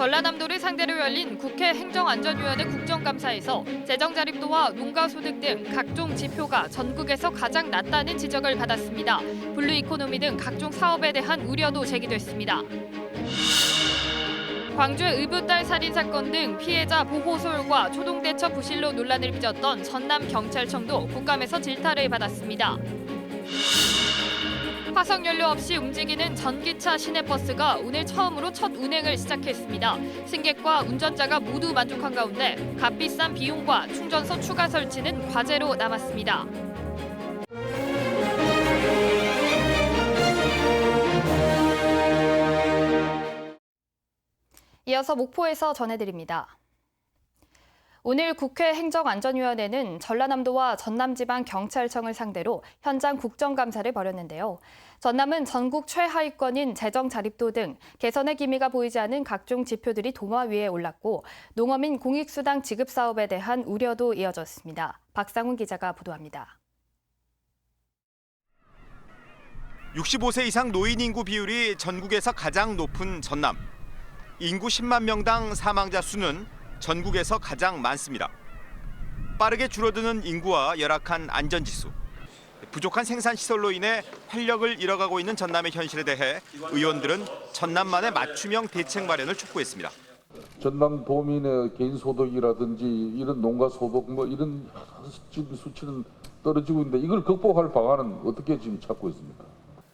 전라남도를 상대로 열린 국회 행정안전위원회 국정감사에서 재정자립도와 농가소득 등 각종 지표가 전국에서 가장 낮다는 지적을 받았습니다. 블루이코노미 등 각종 사업에 대한 우려도 제기됐습니다. 광주의 의붓딸 살인 사건 등 피해자 보호 소홀과 초동대처 부실로 논란을 빚었던 전남경찰청도 국감에서 질타를 받았습니다. 화석연료 없이 움직이는 전기차 시내버스가 오늘 처음으로 첫 운행을 시작했습니다. 승객과 운전자가 모두 만족한 가운데 값비싼 비용과 충전소 추가 설치는 과제로 남았습니다. 이어서 목포에서 전해드립니다. 오늘 국회 행정안전위원회는 전라남도와 전남지방경찰청을 상대로 현장 국정감사를 벌였는데요. 전남은 전국 최하위권인 재정자립도 등 개선의 기미가 보이지 않은 각종 지표들이 도마 위에 올랐고 농어민 공익수당 지급 사업에 대한 우려도 이어졌습니다. 박상훈 기자가 보도합니다. 65세 이상 노인 인구 비율이 전국에서 가장 높은 전남. 인구 10만 명당 사망자 수는 전국에서 가장 많습니다. 빠르게 줄어드는 인구와 열악한 안전지수, 부족한 생산시설로 인해 활력을 잃어가고 있는 전남의 현실에 대해 의원들은 전남만의 맞춤형 대책 마련을 촉구했습니다. 전남 도민의 개인 소득이라든지 이런 농가 소득 이런 수치는 떨어지고 있는데 이걸 극복할 방안은 어떻게 지금 찾고 있습니까?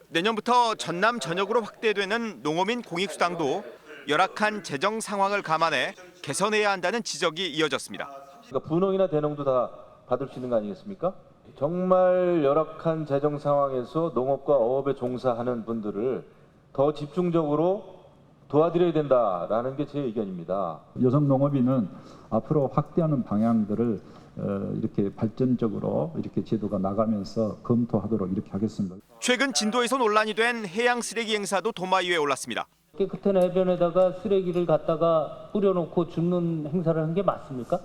내년부터 전남 전역으로 확대되는 농어민 공익수당도 열악한 재정 상황을 감안해 개선해야 한다는 지적이 이어졌습니다. 그러니까 분홍이나 대농도 다 받을 수 있는 거 아니겠습니까? 정말 열악한 재정 상황에서 농업과 어업에 종사하는 분들을 더 집중적으로 도와드려야 된다라는 게 제 의견입니다. 여성 농업인은 앞으로 확대하는 방향들을 이렇게 발전적으로 이렇게 제도가 나가면서 검토하도록 이렇게 하겠습니다. 최근 진도에서 논란이 된 해양 쓰레기 행사도 도마 위에 올랐습니다. 깨끗한 해변에다가 쓰레기를 갖다가 뿌려놓고 줍는 행사를 한 게 맞습니까?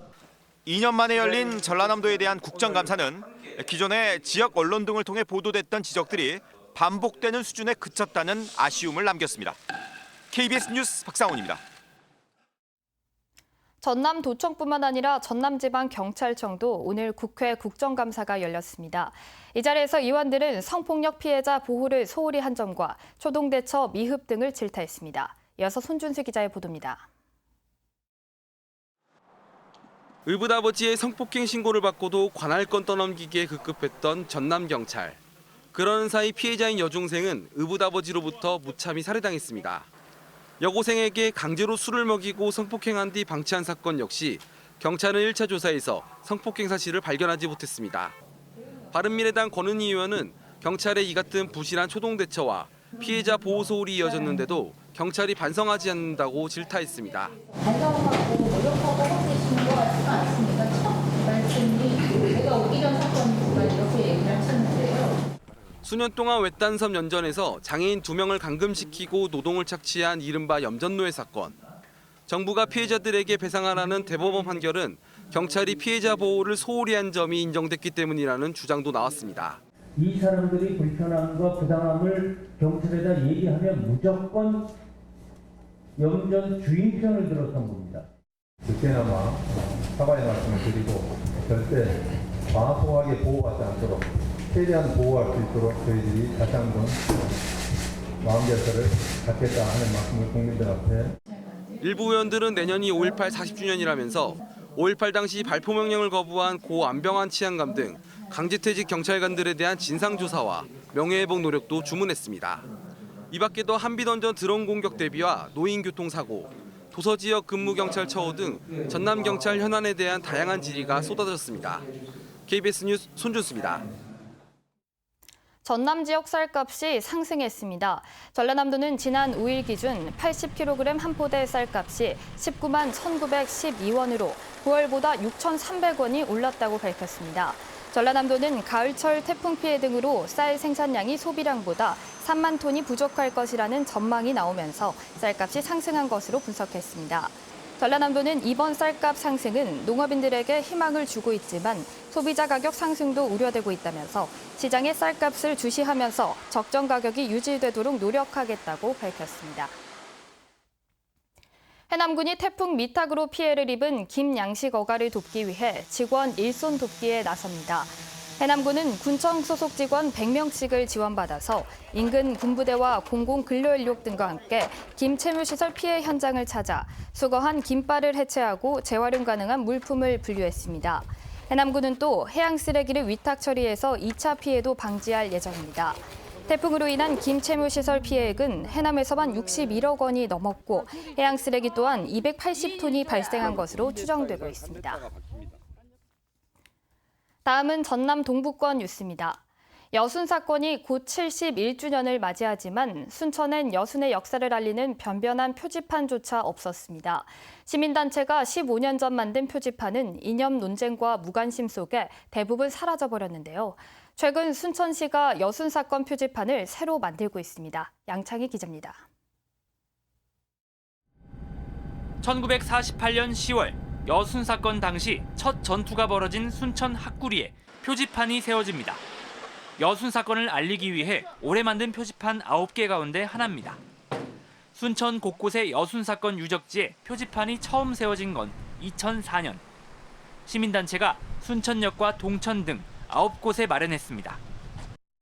2년 만에 열린 전라남도에 대한 국정감사는 기존에 지역 언론 등을 통해 보도됐던 지적들이 반복되는 수준에 그쳤다는 아쉬움을 남겼습니다. KBS 뉴스 박상훈입니다. 전남도청뿐만 아니라 전남지방경찰청도 오늘 국회 국정감사가 열렸습니다. 이 자리에서 의원들은 성폭력 피해자 보호를 소홀히 한 점과 초동대처 미흡 등을 질타했습니다. 이어서 손준수 기자의 보도입니다. 의붓아버지의 성폭행 신고를 받고도 관할권 떠넘기기에 급급했던 전남경찰. 그러는 사이 피해자인 여중생은 의붓아버지로부터 무참히 살해당했습니다. 여고생에게 강제로 술을 먹이고 성폭행한 뒤 방치한 사건 역시 경찰은 1차 조사에서 성폭행 사실을 발견하지 못했습니다. 바른미래당 권은희 의원은 경찰의 이 같은 부실한 초동대처와 피해자 보호 소홀이 이어졌는데도 경찰이 반성하지 않는다고 질타했습니다. 반성하고 노력하고 하시는 것 같지가 않습니다. 첫 말씀이 내가 오기 전 사건이구나 이렇게 얘기를 하셨는데요. 수년 동안 외딴섬 연전에서 장애인 2명을 감금시키고 노동을 착취한 이른바 염전노예 사건. 정부가 피해자들에게 배상하라는 대법원 판결은 경찰이 피해자 보호를 소홀히 한 점이 인정됐기 때문이라는 주장도 나왔습니다. 이 사람들이 불편함과 부당함을 경찰에다 얘기하면 무조건 염전 주인 편을 들었던 겁니다. 그때나마 사과의 말씀을 드리고 절대 과소하게 보호받지 않도록 최대한 보호할 수 있도록 저희들이 다시 한번 마음결사를 갖겠다 하는 말씀을 국민들 앞에. 일부 의원들은 내년이 5.18 40주년이라면서 5.18 당시 발포 명령을 거부한 고 안병환 치안감 등 강제퇴직 경찰관들에 대한 진상조사와 명예회복 노력도 주문했습니다. 이 밖에도 한비던전 드론 공격 대비와 노인교통사고, 도서지역 근무경찰 처우 등 전남경찰 현안에 대한 다양한 질의가 쏟아졌습니다. KBS 뉴스 손준수입니다. 전남 지역 쌀값이 상승했습니다. 전라남도는 지난 5일 기준 80kg 한 포대 쌀값이 19만 1,912원으로 9월보다 6,300원이 올랐다고 밝혔습니다. 전라남도는 가을철 태풍 피해 등으로 쌀 생산량이 소비량보다 3만 톤이 부족할 것이라는 전망이 나오면서 쌀값이 상승한 것으로 분석했습니다. 전라남도는 이번 쌀값 상승은 농업인들에게 희망을 주고 있지만 소비자 가격 상승도 우려되고 있다면서 시장의 쌀값을 주시하면서 적정 가격이 유지되도록 노력하겠다고 밝혔습니다. 해남군이 태풍 미탁으로 피해를 입은 김양식 어가를 돕기 위해 직원 일손 돕기에 나섭니다. 해남군은 군청 소속 직원 100명씩을 지원받아서 인근 군부대와 공공근로인력 등과 함께 김체류시설 피해 현장을 찾아 수거한 김발을 해체하고 재활용 가능한 물품을 분류했습니다. 해남군은 또 해양 쓰레기를 위탁 처리해서 2차 피해도 방지할 예정입니다. 태풍으로 인한 김체류시설 피해액은 해남에서만 61억 원이 넘었고 해양 쓰레기 또한 280톤이 발생한 것으로 추정되고 있습니다. 다음은 전남 동부권 뉴스입니다. 여순 사건이 곧 71주년을 맞이하지만 순천엔 여순의 역사를 알리는 변변한 표지판조차 없었습니다. 시민단체가 15년 전 만든 표지판은 이념 논쟁과 무관심 속에 대부분 사라져버렸는데요. 최근 순천시가 여순 사건 표지판을 새로 만들고 있습니다. 양창희 기자입니다. 1948년 10월 여순 사건 당시 첫 전투가 벌어진 순천 학구리에 표지판이 세워집니다. 여순 사건을 알리기 위해 올해 만든 표지판 9개 가운데 하나입니다. 순천 곳곳의 여순 사건 유적지에 표지판이 처음 세워진 건 2004년. 시민단체가 순천역과 동천 등 9곳에 마련했습니다.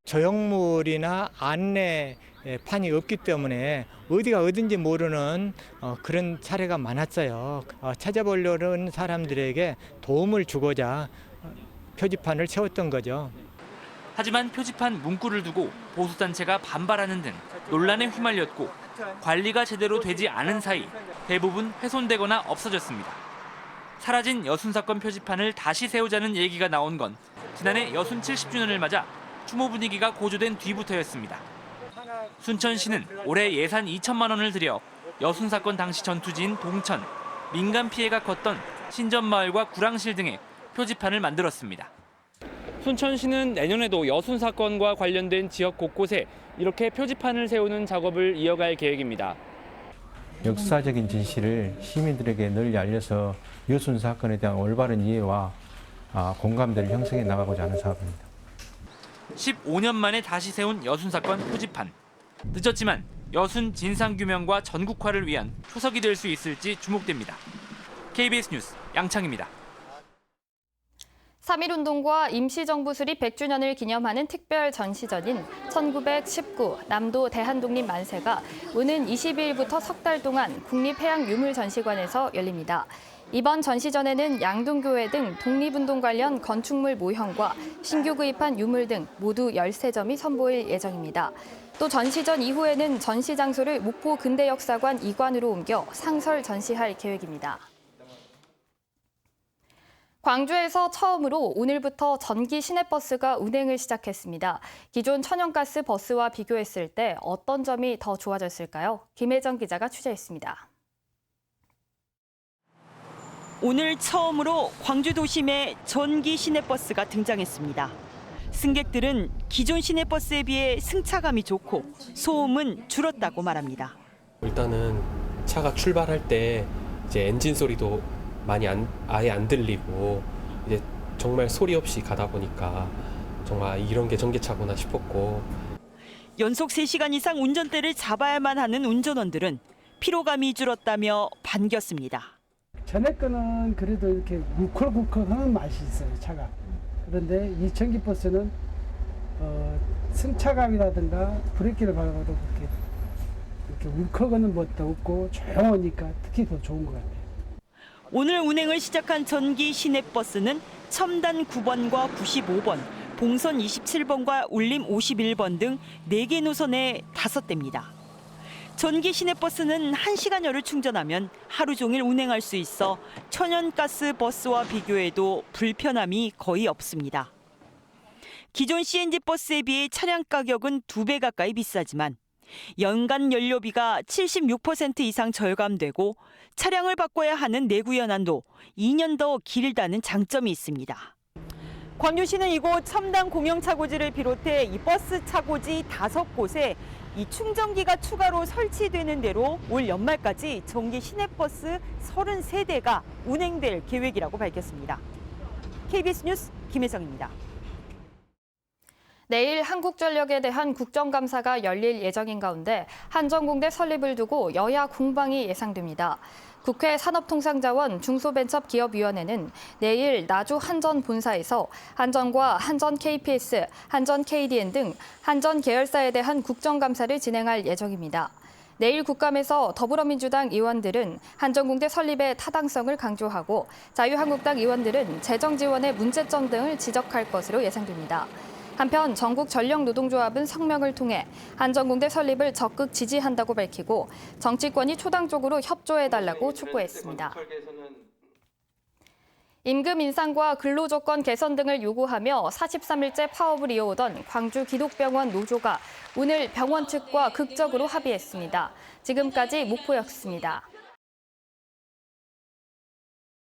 조형물이나 안내판이 없기 때문에 어디가 어딘지 모르는 그런 사례가 많았어요. 찾아보려는 사람들에게 도움을 주고자 표지판을 세웠던 거죠. 하지만 표지판 문구를 두고 보수단체가 반발하는 등 논란에 휘말렸고 관리가 제대로 되지 않은 사이 대부분 훼손되거나 없어졌습니다. 사라진 여순 사건 표지판을 다시 세우자는 얘기가 나온 건 지난해 여순 70주년을 맞아 추모 분위기가 고조된 뒤부터였습니다. 순천시는 올해 예산 2천만 원을 들여 여순 사건 당시 전투지인 동천, 민간 피해가 컸던 신전마을과 구랑실 등에 표지판을 만들었습니다. 순천시는 내년에도 여순 사건과 관련된 지역 곳곳에 이렇게 표지판을 세우는 작업을 이어갈 계획입니다. 역사적인 진실을 시민들에게 널리 알려서 여순 사건에 대한 올바른 이해와 공감대를 형성해 나가고자 하는 사업입니다. 15년 만에 다시 세운 여순 사건 표지판. 늦었지만 여순 진상규명과 전국화를 위한 초석이 될 수 있을지 주목됩니다. KBS 뉴스 양창입니다. 3.1운동과 임시정부 수립 100주년을 기념하는 특별 전시전인 1919 남도 대한독립 만세가 오는 22일부터 석 달 동안 국립해양유물전시관에서 열립니다. 이번 전시전에는 양동교회 등 독립운동 관련 건축물 모형과 신규 구입한 유물 등 모두 13점이 선보일 예정입니다. 또 전시전 이후에는 전시 장소를 목포 근대역사관 2관으로 옮겨 상설 전시할 계획입니다. 광주에서 처음으로 오늘부터 전기 시내버스가 운행을 시작했습니다. 기존 천연가스 버스와 비교했을 때 어떤 점이 더 좋아졌을까요? 김혜정 기자가 취재했습니다. 오늘 처음으로 광주 도심에 전기 시내버스가 등장했습니다. 승객들은 기존 시내버스에 비해 승차감이 좋고 소음은 줄었다고 말합니다. 일단은 차가 출발할 때 이제 엔진 소리도 많이 아예 안 들리고 이제 정말 소리 없이 가다 보니까 정말 이런 게 전기차구나 싶었고 연속 3시간 이상 운전대를 잡아야만 하는 운전원들은 피로감이 줄었다며 반겼습니다. 전에 거는 그래도 이렇게 굴컥굴컥하는 맛이 있어요, 차가. 그런데 이 전기버스는 승차감이라든가 브레이크를 밟아도 이렇게 울컥하는 것도 없고 조용하니까 특히 더 좋은 것 같아요. 오늘 운행을 시작한 전기 시내버스는 첨단 9번과 95번, 봉선 27번과 울림 51번 등 4개 노선에 5대입니다. 전기 시내버스는 1시간여를 충전하면 하루 종일 운행할 수 있어 천연가스 버스와 비교해도 불편함이 거의 없습니다. 기존 CNG 버스에 비해 차량 가격은 2배 가까이 비싸지만 연간 연료비가 76% 이상 절감되고 차량을 바꿔야 하는 내구 연한도 2년 더 길다는 장점이 있습니다. 광주시는 이곳 첨단 공영 차고지를 비롯해 이 버스 차고지 5곳에 이 충전기가 추가로 설치되는 대로 올 연말까지 전기 시내버스 33대가 운행될 계획이라고 밝혔습니다. KBS 뉴스 김혜정입니다. 내일 한국전력에 대한 국정감사가 열릴 예정인 가운데 한전공대 설립을 두고 여야 공방이 예상됩니다. 국회 산업통상자원 중소벤처기업위원회는 내일 나주 한전 본사에서 한전과 한전 KPS, 한전 KDN 등 한전 계열사에 대한 국정감사를 진행할 예정입니다. 내일 국감에서 더불어민주당 의원들은 한전공대 설립의 타당성을 강조하고 자유한국당 의원들은 재정 지원의 문제점 등을 지적할 것으로 예상됩니다. 한편 전국전력노동조합은 성명을 통해 한전공대 설립을 적극 지지한다고 밝히고 정치권이 초당적으로 협조해달라고 촉구했습니다. 임금 인상과 근로조건 개선 등을 요구하며 43일째 파업을 이어오던 광주기독병원 노조가 오늘 병원 측과 극적으로 합의했습니다. 지금까지 목포였습니다.